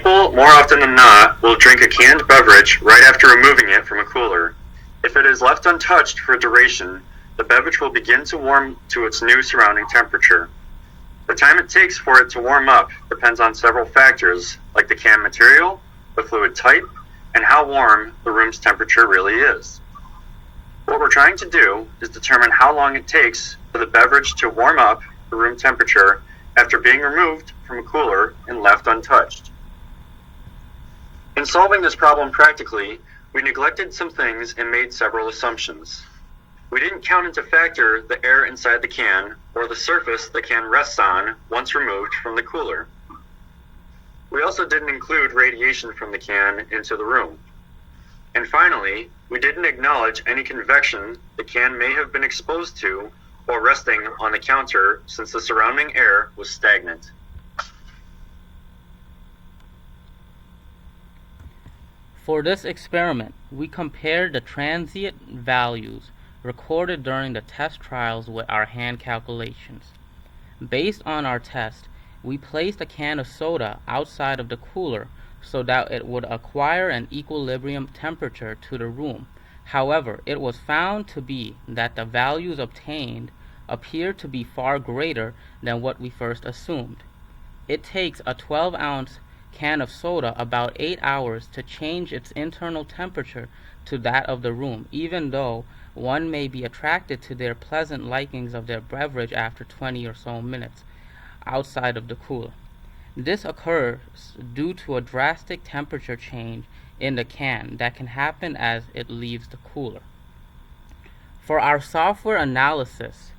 People, more often than not, will drink a canned beverage right after removing it from a cooler. If it is left untouched for a duration, the beverage will begin to warm to its new surrounding temperature. The time it takes for it to warm up depends on several factors, like the can material, the fluid type, and how warm the room's temperature really is. What we're trying to do is determine how long it takes for the beverage to warm up to room temperature after being removed from a cooler and left untouched. In solving this problem practically, we neglected some things and made several assumptions. We didn't count into factor the air inside the can or the surface the can rests on once removed from the cooler. We also didn't include radiation from the can into the room. And finally, we didn't acknowledge any convection the can may have been exposed to while resting on the counter since the surrounding air was stagnant. For this experiment, we compared the transient values recorded during the test trials with our hand calculations. Based on our test, we placed a can of soda outside of the cooler so that it would acquire an equilibrium temperature to the room. However, it was found to be that the values obtained appeared to be far greater than what we first assumed. It takes a 12-ounce can of soda about 8 hours to change its internal temperature to that of the room, even though one may be attracted to their pleasant likings of their beverage after 20 or so minutes outside of the cooler. This occurs due to a drastic temperature change in the can that can happen as it leaves the cooler. For our software analysis,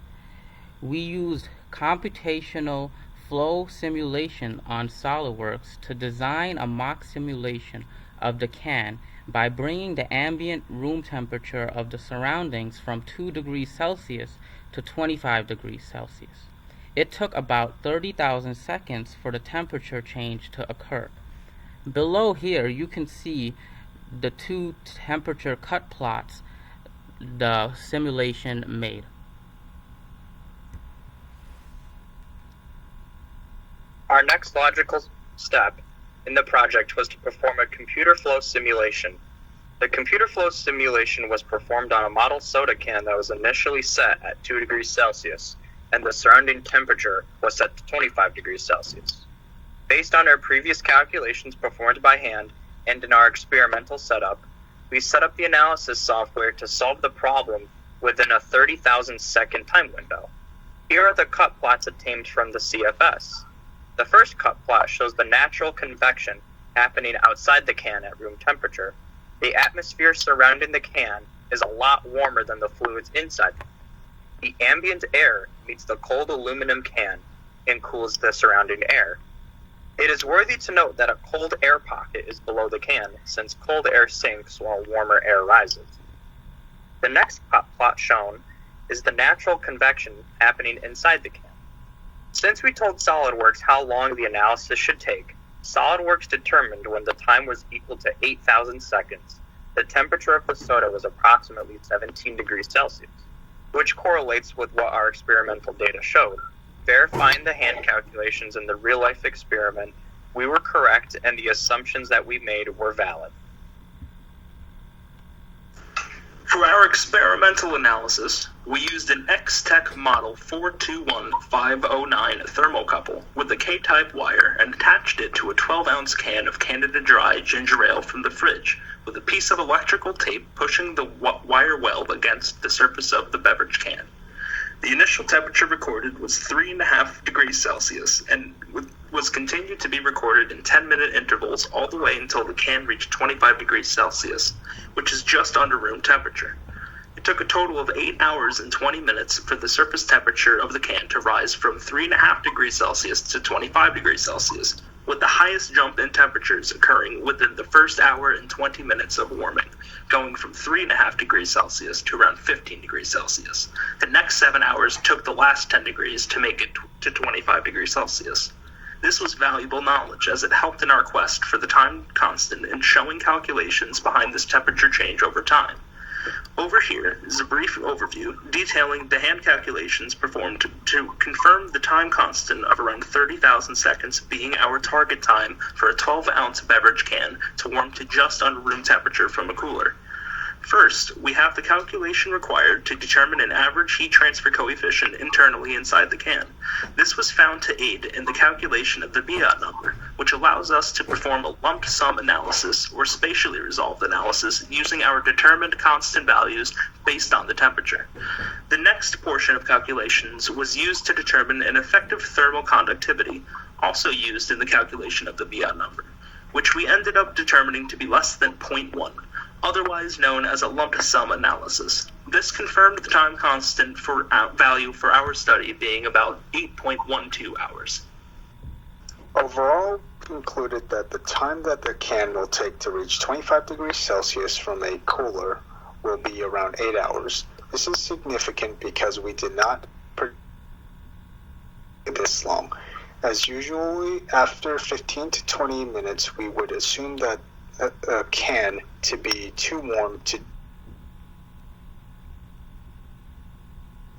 we used computational flow simulation on SOLIDWORKS to design a mock simulation of the can by bringing the ambient room temperature of the surroundings from 2 degrees Celsius to 25 degrees Celsius. It took about 30,000 seconds for the temperature change to occur. Below here you can see the two temperature cut plots the simulation made. Our next logical step in the project was to perform a computer flow simulation. The computer flow simulation was performed on a model soda can that was initially set at 2 degrees Celsius, and the surrounding temperature was set to 25 degrees Celsius. Based on our previous calculations performed by hand and in our experimental setup, we set up the analysis software to solve the problem within a 30,000 second time window. Here are the cut plots obtained from the CFS. The first cut plot shows the natural convection happening outside the can at room temperature. The atmosphere surrounding the can is a lot warmer than the fluids inside. The ambient air meets the cold aluminum can and cools the surrounding air. It is worthy to note that a cold air pocket is below the can, since cold air sinks while warmer air rises. The next cut plot shown is the natural convection happening inside the can. Since we told SOLIDWORKS how long the analysis should take, SOLIDWORKS determined when the time was equal to 8,000 seconds, the temperature of the soda was approximately 17 degrees Celsius, which correlates with what our experimental data showed. Verifying the hand calculations in the real-life experiment, we were correct and the assumptions that we made were valid. For our experimental analysis, we used an X-Tech Model 421509 thermocouple with a K-type wire and attached it to a 12-ounce can of Canada Dry ginger ale from the fridge, with a piece of electrical tape pushing the wire well against the surface of the beverage can. The initial temperature recorded was 3.5 degrees Celsius and was continued to be recorded in 10-minute intervals all the way until the can reached 25 degrees Celsius, which is just under room temperature. It took a total of 8 hours and 20 minutes for the surface temperature of the can to rise from 3.5 degrees Celsius to 25 degrees Celsius, with the highest jump in temperatures occurring within the first hour and 20 minutes of warming, going from 3.5 degrees Celsius to around 15 degrees Celsius. The next 7 hours took the last 10 degrees to make it to 25 degrees Celsius. This was valuable knowledge as it helped in our quest for the time constant in showing calculations behind this temperature change over time. Over here is a brief overview detailing the hand calculations performed to confirm the time constant of around 30,000 seconds being our target time for a 12-ounce beverage can to warm to just under room temperature from a cooler. First, we have the calculation required to determine an average heat transfer coefficient internally inside the can. This was found to aid in the calculation of the Biot number, which allows us to perform a lump sum analysis or spatially resolved analysis using our determined constant values based on the temperature. The next portion of calculations was used to determine an effective thermal conductivity, also used in the calculation of the Biot number, which we ended up determining to be less than 0.1. Otherwise known as a lump sum analysis. This confirmed the time constant for value for our study being about 8.12 hours. Overall, concluded that the time that the can will take to reach 25 degrees Celsius from a cooler will be around 8 hours. This is significant because we did not predict this long. As usually, after 15 to 20 minutes, we would assume that a can to be too warm to.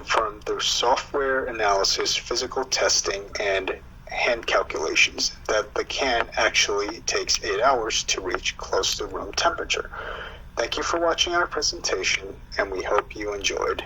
From the software analysis, physical testing, and hand calculations, that the can actually takes 8 hours to reach close to room temperature. Thank you for watching our presentation, and we hope you enjoyed.